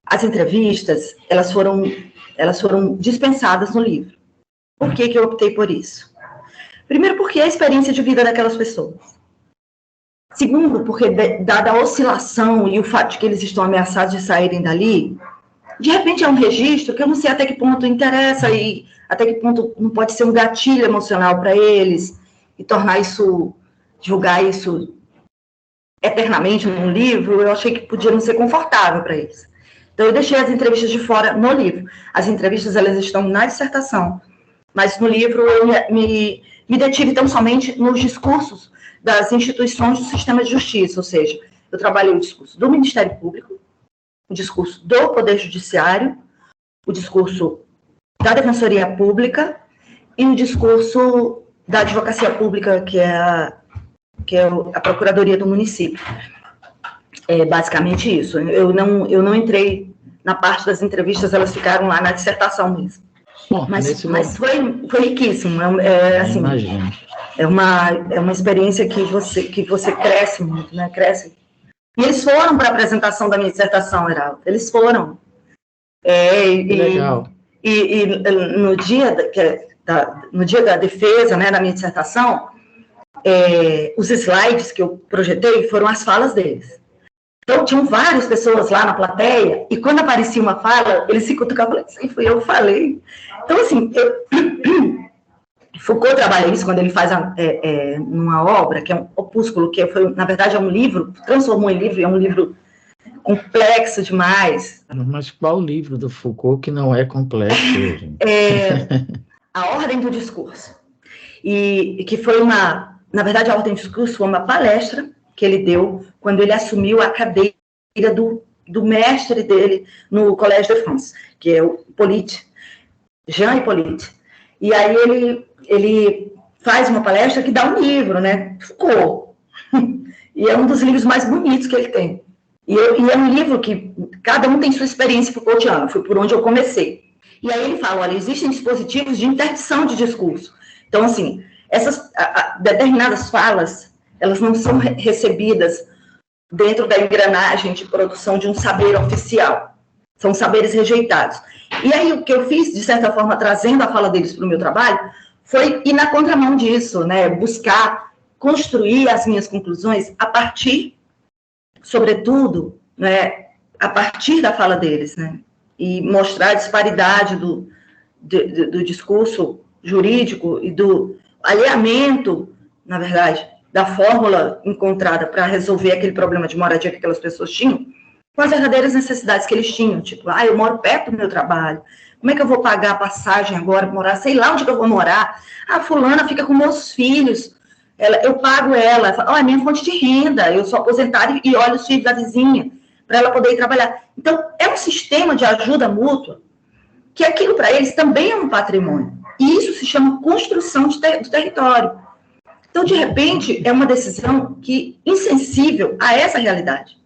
as entrevistas, elas foram dispensadas no livro. Por que eu optei por isso? Primeiro, porque é a experiência de vida daquelas pessoas. Segundo, porque dada a oscilação e o fato de que eles estão ameaçados de saírem dali, de repente é um registro que eu não sei até que ponto interessa e até que ponto não pode ser um gatilho emocional para eles e tornar isso, divulgar isso eternamente num livro. Eu achei que podia não ser confortável para eles. Então, eu deixei as entrevistas de fora no livro. As entrevistas, elas estão na dissertação, mas no livro eu me detive tão somente nos discursos das instituições do sistema de justiça, ou seja, eu trabalhei o discurso do Ministério Público, o discurso do Poder Judiciário, o discurso da Defensoria Pública e o discurso da Advocacia Pública, que é a Procuradoria do Município. É basicamente isso. Eu não entrei na parte das entrevistas, elas ficaram lá na dissertação mesmo. Bom, mas foi riquíssimo. Assim, imagino. É uma experiência que você cresce muito, né? Cresce. E eles foram para a apresentação da minha dissertação, Heraldo. Eles foram. Legal. E no dia da defesa, né, da minha dissertação, os slides que eu projetei foram as falas deles. Então, tinham várias pessoas lá na plateia, e quando aparecia uma fala, eles se cutucavam assim, fui eu que falei. Então, assim, Foucault trabalha isso quando ele faz numa obra, que é um opúsculo, que foi, na verdade, é um livro, transformou em livro, é um livro complexo demais. Mas qual livro do Foucault que não é complexo? A Ordem do Discurso. E que foi na verdade, a Ordem do Discurso foi uma palestra que ele deu quando ele assumiu a cadeira do mestre dele no Collège de France, que é o Hippolyte, Jean Hippolyte. E aí ele faz uma palestra que dá um livro, né? Foucault. E é um dos livros mais bonitos que ele tem. E é um livro que cada um tem sua experiência Foucaultiana, foi por onde eu comecei. E aí ele fala, olha, existem dispositivos de interdição de discurso. Então, assim, essas determinadas falas, elas não são recebidas dentro da engrenagem de produção de um saber oficial. São saberes rejeitados. E aí o que eu fiz, de certa forma, trazendo a fala deles para o meu trabalho, foi ir na contramão disso, né? Buscar construir as minhas conclusões a partir, sobretudo, né, a partir da fala deles, né? E mostrar a disparidade do discurso jurídico e do alinhamento, na verdade, da fórmula encontrada para resolver aquele problema de moradia que aquelas pessoas tinham, com as verdadeiras necessidades que eles tinham, tipo, eu moro perto do meu trabalho, como é que eu vou pagar a passagem agora, morar, sei lá onde que eu vou morar, fulana fica com meus filhos, eu pago ela, é minha fonte de renda, eu sou aposentada e olho os filhos da vizinha, para ela poder ir trabalhar. Então, é um sistema de ajuda mútua, que aquilo para eles também é um patrimônio, e isso se chama construção do território. Então, de repente, é uma decisão insensível a essa realidade.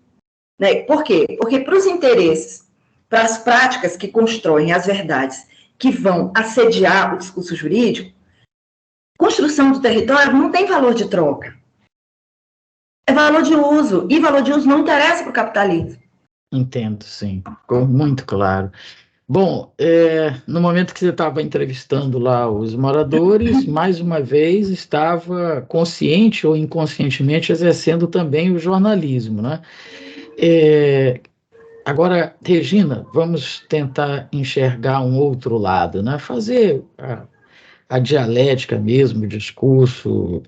Né? Por quê? Porque para os interesses, para as práticas que constroem as verdades que vão assediar o discurso jurídico, construção do território não tem valor de troca. É valor de uso, e valor de uso não interessa para o capitalismo. Entendo, sim. Ficou muito claro. Bom, no momento que você estava entrevistando lá os moradores, mais uma vez estava consciente ou inconscientemente exercendo também o jornalismo, né? Agora, Regina, vamos tentar enxergar um outro lado, né? Fazer a dialética mesmo, o discurso,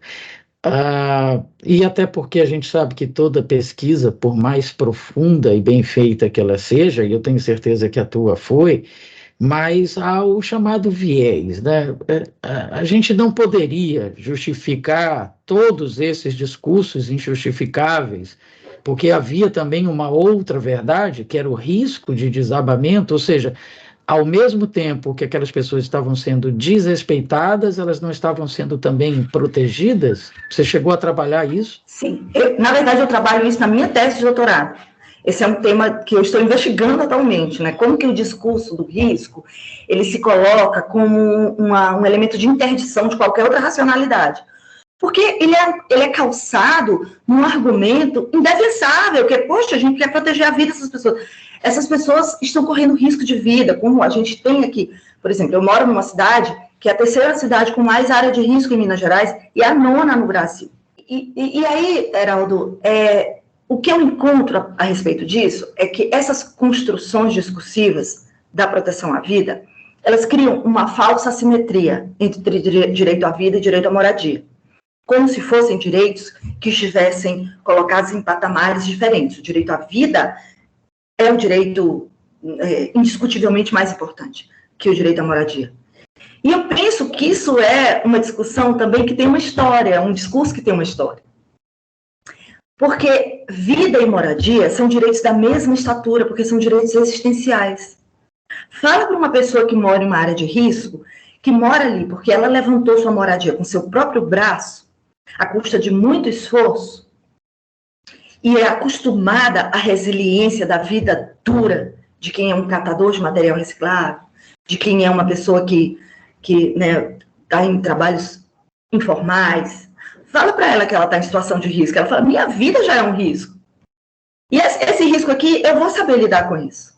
e até porque a gente sabe que toda pesquisa, por mais profunda e bem feita que ela seja, e eu tenho certeza que a tua foi, mas há o chamado viés, né? A gente não poderia justificar todos esses discursos injustificáveis, porque havia também uma outra verdade, que era o risco de desabamento, ou seja, ao mesmo tempo que aquelas pessoas estavam sendo desrespeitadas, elas não estavam sendo também protegidas? Você chegou a trabalhar isso? Sim, na verdade eu trabalho isso na minha tese de doutorado. Esse é um tema que eu estou investigando atualmente, né? Como que o discurso do risco, ele se coloca como um elemento de interdição de qualquer outra racionalidade. Porque ele é calçado num argumento indefensável, que, poxa, a gente quer proteger a vida dessas pessoas. Essas pessoas estão correndo risco de vida, como a gente tem aqui. Por exemplo, eu moro numa cidade que é a terceira cidade com mais área de risco em Minas Gerais e a nona no Brasil. E aí, Heraldo, o que eu encontro a respeito disso é que essas construções discursivas da proteção à vida, elas criam uma falsa assimetria entre direito à vida e direito à moradia, como se fossem direitos que estivessem colocados em patamares diferentes. O direito à vida é um direito indiscutivelmente mais importante que o direito à moradia. E eu penso que isso é uma discussão também que tem uma história, um discurso que tem uma história. Porque vida e moradia são direitos da mesma estatura, porque são direitos existenciais. Fala para uma pessoa que mora em uma área de risco, que mora ali porque ela levantou sua moradia com seu próprio braço, à custa de muito esforço, e é acostumada à resiliência da vida dura de quem é um catador de material reciclável, de quem é uma pessoa que está em trabalhos informais. Fala para ela que ela está em situação de risco. Ela fala, minha vida já é um risco. E esse risco aqui, eu vou saber lidar com isso.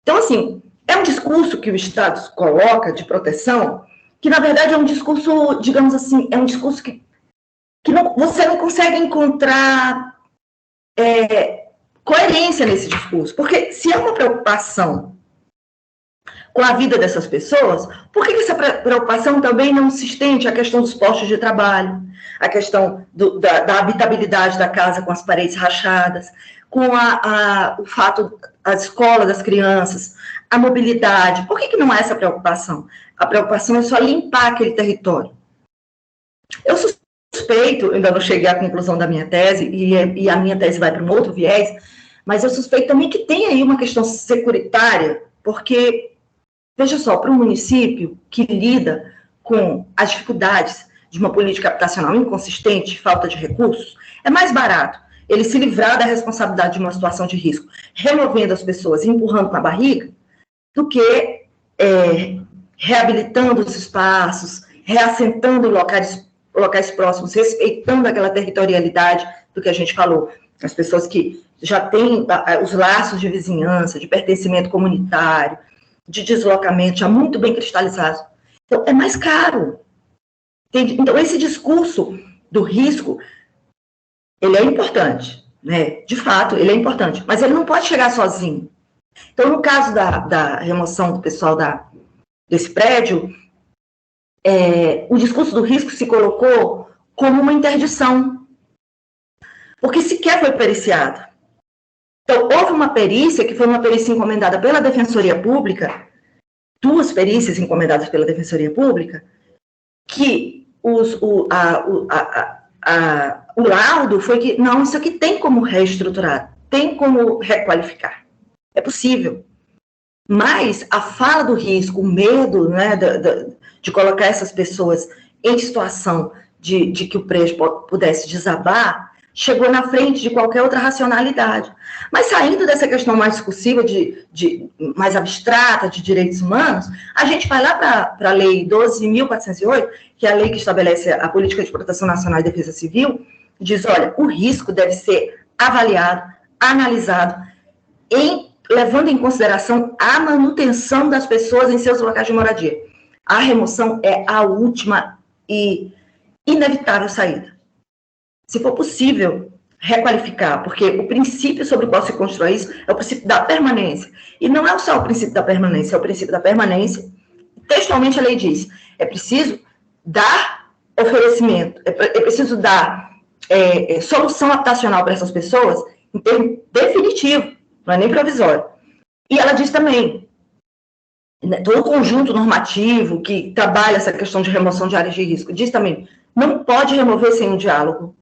Então, assim, é um discurso que o Estado coloca de proteção, que, na verdade, é um discurso, digamos assim, é um discurso que você não consegue encontrar coerência nesse discurso. Porque se é uma preocupação com a vida dessas pessoas, por que essa preocupação também não se estende à questão dos postos de trabalho, à questão da habitabilidade da casa com as paredes rachadas, com o fato da escola das crianças, a mobilidade? Por que não há essa preocupação? A preocupação é só limpar aquele território. Eu suspeito, ainda não cheguei à conclusão da minha tese, e a minha tese vai para um outro viés, mas eu suspeito também que tem aí uma questão securitária, porque, veja só, para um município que lida com as dificuldades de uma política habitacional inconsistente, falta de recursos, é mais barato ele se livrar da responsabilidade de uma situação de risco, removendo as pessoas e empurrando com a barriga, do que reabilitando os espaços, reassentando locais próximos, respeitando aquela territorialidade do que a gente falou. As pessoas que já têm os laços de vizinhança, de pertencimento comunitário, de deslocamento já muito bem cristalizados. Então, é mais caro. Entende? Então, esse discurso do risco, ele é importante, né? De fato, ele é importante, mas ele não pode chegar sozinho. Então, no caso da remoção do pessoal desse prédio, o discurso do risco se colocou como uma interdição, porque sequer foi periciado. Então, houve uma perícia, que foi uma perícia encomendada pela Defensoria Pública, 2 perícias encomendadas pela Defensoria Pública, que o laudo foi que, não, isso aqui tem como reestruturar, tem como requalificar. É possível. Mas a fala do risco, o medo, né, de colocar essas pessoas em situação de que o prédio pudesse desabar, chegou na frente de qualquer outra racionalidade. Mas saindo dessa questão mais discursiva, mais abstrata, de direitos humanos, a gente vai lá para a Lei 12.408, que é a lei que estabelece a Política de Proteção Nacional e Defesa Civil, e diz, olha, o risco deve ser avaliado, analisado, levando em consideração a manutenção das pessoas em seus locais de moradia. A remoção é a última e inevitável saída. Se for possível, requalificar, porque o princípio sobre o qual se constrói isso é o princípio da permanência. E não é só o princípio da permanência, é o princípio da permanência. Textualmente a lei diz, é preciso dar oferecimento, é preciso dar solução habitacional para essas pessoas em termo definitivo, não é nem provisório. E ela diz também, né, todo o conjunto normativo que trabalha essa questão de remoção de áreas de risco, diz também, não pode remover sem um diálogo,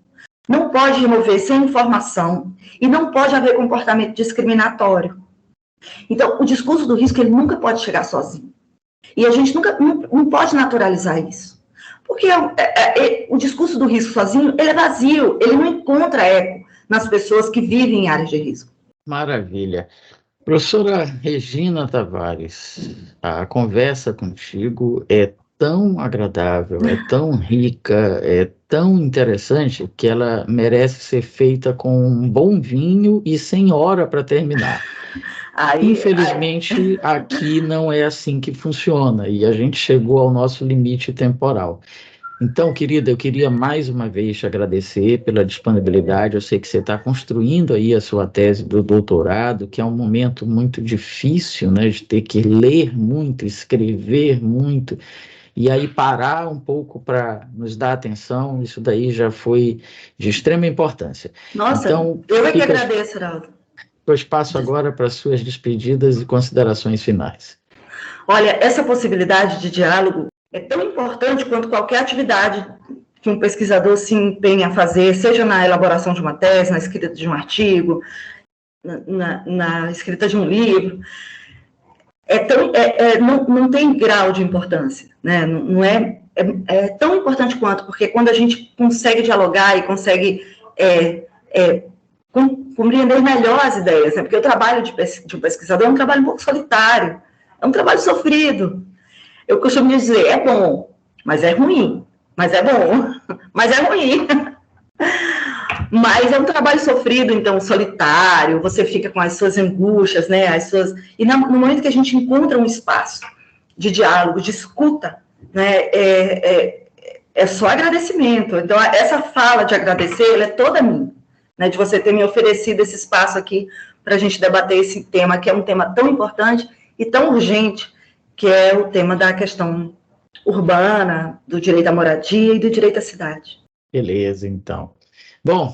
não pode remover sem informação, e não pode haver comportamento discriminatório. Então, o discurso do risco, ele nunca pode chegar sozinho. E a gente não pode naturalizar isso. Porque o discurso do risco sozinho, ele é vazio, ele não encontra eco nas pessoas que vivem em áreas de risco. Maravilha. Professora Regina Tavares, a conversa contigo é tão agradável, é tão rica, é tão interessante que ela merece ser feita com um bom vinho e sem hora para terminar. Infelizmente, aqui não é assim que funciona e a gente chegou ao nosso limite temporal. Então, querida, eu queria mais uma vez te agradecer pela disponibilidade. Eu sei que você está construindo aí a sua tese do doutorado, que é um momento muito difícil, né, de ter que ler muito, escrever muito, e aí parar um pouco para nos dar atenção. Isso daí já foi de extrema importância. Nossa, então, eu é que agradeço, Heraldo. O espaço agora para suas despedidas e considerações finais. Olha, essa possibilidade de diálogo é tão importante quanto qualquer atividade que um pesquisador se empenha a fazer, seja na elaboração de uma tese, na escrita de um artigo, na escrita de um livro. Não tem grau de importância, né? Não é tão importante quanto, porque quando a gente consegue dialogar e consegue compreender melhor as ideias, né? Porque o trabalho de um pesquisador é um trabalho um pouco solitário, é um trabalho sofrido. Eu costumo dizer, é bom, mas é ruim, mas é bom, mas é ruim. Mas é um trabalho sofrido, então, solitário, você fica com as suas angústias, né? E no momento que a gente encontra um espaço de diálogo, de escuta, né? É só agradecimento. Então, essa fala de agradecer, ela é toda minha, né? De você ter me oferecido esse espaço aqui para a gente debater esse tema, que é um tema tão importante e tão urgente, que é o tema da questão urbana, do direito à moradia e do direito à cidade. Beleza, então. Bom,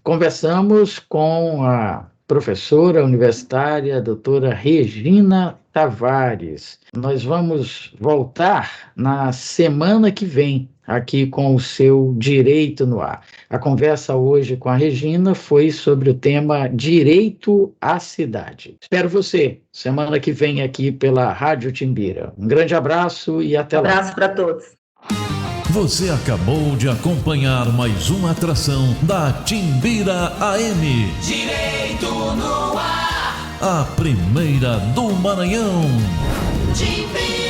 conversamos com a professora universitária, a doutora Regina Tavares. Nós vamos voltar na semana que vem, aqui com o seu Direito no Ar. A conversa hoje com a Regina foi sobre o tema Direito à Cidade. Espero você semana que vem aqui pela Rádio Timbira. Um grande abraço e até lá. Abraço para todos. Você acabou de acompanhar mais uma atração da Timbira AM. Direito no ar. A primeira do Maranhão. Timbira.